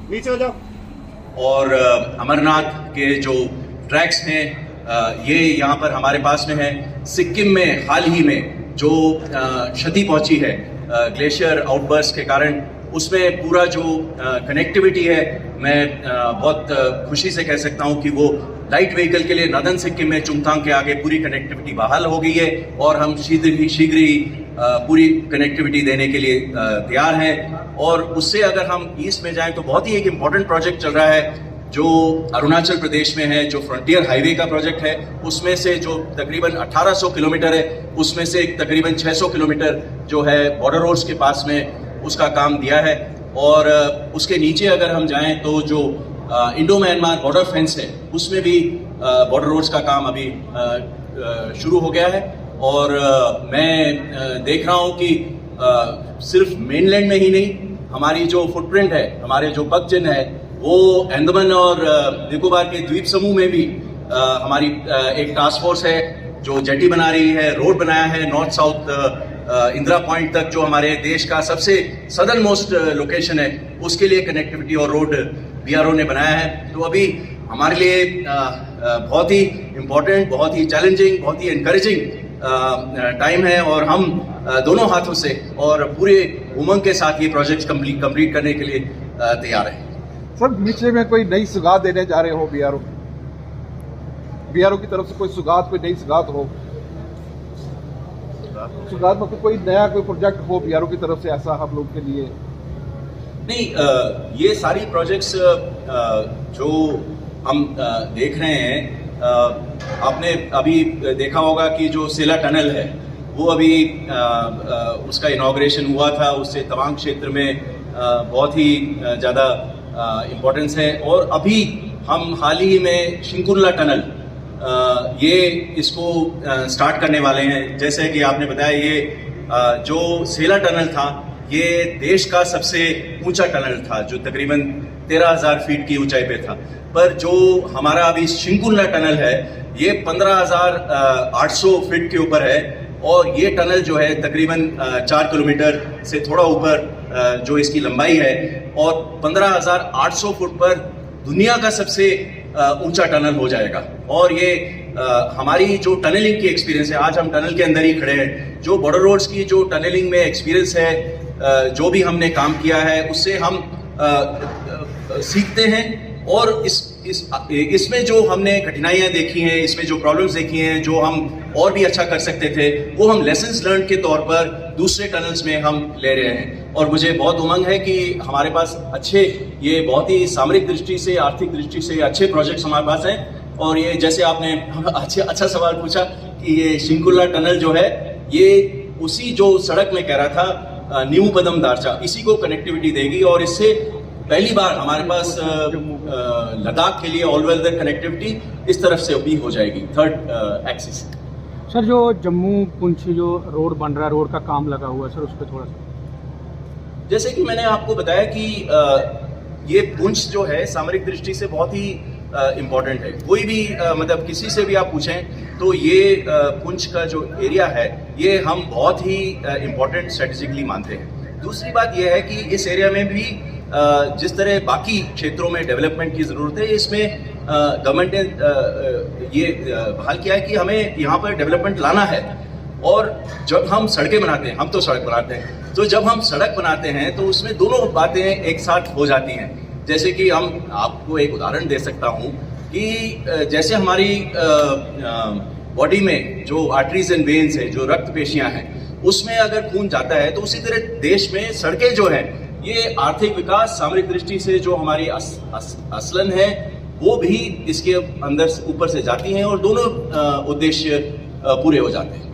नीचे हो जाओ। और अमरनाथ के जो ट्रैक्स हैं ये यहाँ पर हमारे पास में है। सिक्किम में हाल ही में जो क्षति पहुंची है ग्लेशियर आउटबर्स्ट के कारण, उसमें पूरा जो कनेक्टिविटी है, मैं बहुत खुशी से कह सकता हूँ कि वो लाइट व्हीकल के लिए नॉर्दर्न सिक्किम में चुंगथांग के आगे पूरी कनेक्टिविटी बहाल हो गई है और हम शीघ्र ही पूरी कनेक्टिविटी देने के लिए तैयार हैं। और उससे अगर हम ईस्ट में जाएं तो बहुत ही एक इम्पॉर्टेंट प्रोजेक्ट चल रहा है जो अरुणाचल प्रदेश में है, जो फ्रंटियर हाईवे का प्रोजेक्ट है। उसमें से जो तकरीबन 1800 किलोमीटर है, उसमें से तकरीबन 600 किलोमीटर जो है बॉर्डर रोड्स के पास में उसका काम दिया है। और उसके नीचे अगर हम जाएं तो जो इंडो म्यांमार बॉर्डर फेंस है, उसमें भी बॉर्डर रोड्स का काम अभी शुरू हो गया है। और मैं देख रहा हूँ कि सिर्फ मेनलैंड में ही नहीं, हमारी जो फुटप्रिंट है, हमारे जो पग चिन्ह है, वो अंडमान और निकोबार के द्वीप समूह में भी हमारी एक टास्क फोर्स है जो जेटी बना रही है, रोड बनाया है नॉर्थ साउथ इंदिरा पॉइंट तक, जो हमारे देश का सबसे सदर्न मोस्ट लोकेशन है, उसके लिए कनेक्टिविटी और रोड बीआरओ ने बनाया है। तो अभी हमारे लिए बहुत ही इम्पोर्टेंट, बहुत ही चैलेंजिंग, बहुत ही एनकरेजिंग टाइम है और हम दोनों हाथों से और पूरे उमंग के साथ ये प्रोजेक्ट कंप्लीट करने के लिए तैयार है। सर, नीचे में कोई नई सुगात देने जा रहे हो बीआरओ की तरफ से, कोई सुगात, कोई नई सुगात हो, सुगात मतलब कोई नया कोई प्रोजेक्ट हो बीआरओ की तरफ से, ऐसा हम लोग के लिए? नहीं, ये सारी प्रोजेक्ट्स जो हम देख रहे हैं, आपने अभी देखा होगा कि जो सेला टनल है वो अभी उसका इनॉग्रेशन हुआ था। उससे तवांग क्षेत्र में बहुत ही ज़्यादा इम्पोर्टेंस है। और अभी हम हाल ही में शिंकुरला टनल ये इसको स्टार्ट करने वाले हैं। जैसे कि आपने बताया, ये जो सेला टनल था ये देश का सबसे ऊंचा टनल था, जो तकरीबन 13,000 फीट की ऊंचाई पे था। पर जो हमारा अभी शिंकुरला टनल है ये 15,800 फीट के ऊपर है। और ये टनल जो है तकरीबन 4 किलोमीटर से थोड़ा ऊपर जो इसकी लंबाई है, और 15,800 फुट पर दुनिया का सबसे ऊंचा टनल हो जाएगा। और ये हमारी जो टनलिंग की एक्सपीरियंस है, आज हम टनल के अंदर ही खड़े हैं, जो बॉर्डर रोड्स की जो टनलिंग में एक्सपीरियंस है, जो भी हमने काम किया है उससे हम सीखते हैं। और इसमें जो हमने कठिनाइयाँ देखी हैं, इसमें जो प्रॉब्लम्स देखी हैं, जो हम और भी अच्छा कर सकते थे, वो हम लेसन्स लर्न के तौर पर दूसरे टनल्स में हम ले रहे हैं। और मुझे बहुत उमंग है कि हमारे पास अच्छे, ये बहुत ही सामरिक दृष्टि से, आर्थिक दृष्टि से अच्छे प्रोजेक्ट्स हमारे पास हैं। और ये जैसे आपने अच्छा सवाल पूछा कि ये शिंकुरला टनल जो है, ये उसी जो सड़क में कह रहा था न्यू पदम दारचा, इसी को कनेक्टिविटी देगी। और इससे पहली बार हमारे पास लद्दाख के लिए ऑल वेदर कनेक्टिविटी इस तरफ से भी हो जाएगी, थर्ड एक्सिस। सर, जो जम्मू पुंछ जो रोड बन रहा है, रोड का काम लगा हुआ है सर, उस पर थोड़ा सा। जैसे कि मैंने आपको बताया कि ये पुंछ जो है सामरिक दृष्टि से बहुत ही इम्पोर्टेंट है। कोई भी मतलब किसी से भी आप पूछें तो ये पुंछ का जो एरिया है ये हम बहुत ही इम्पोर्टेंट स्ट्रेटेजिकली मानते हैं। दूसरी बात यह है कि इस एरिया में भी जिस तरह बाकी क्षेत्रों में डेवलपमेंट की ज़रूरत है, इसमें गवर्नमेंट ने ये बहाल किया है कि हमें यहाँ पर डेवलपमेंट लाना है। और जब हम सड़कें बनाते हैं, हम तो सड़क बनाते हैं, तो जब हम सड़क बनाते हैं तो उसमें दोनों बातें एक साथ हो जाती हैं। जैसे कि हम आपको एक उदाहरण दे सकता हूँ कि जैसे हमारी बॉडी में जो आर्टरीज एंड वेन्स है, जो रक्त पेशियाँ हैं, उसमें अगर खून जाता है, तो उसी तरह देश में सड़कें जो हैं, ये आर्थिक विकास, सामरिक दृष्टि से जो हमारी असलन है, वो भी इसके अंदर ऊपर से जाती हैं और दोनों उद्देश्य पूरे हो जाते हैं।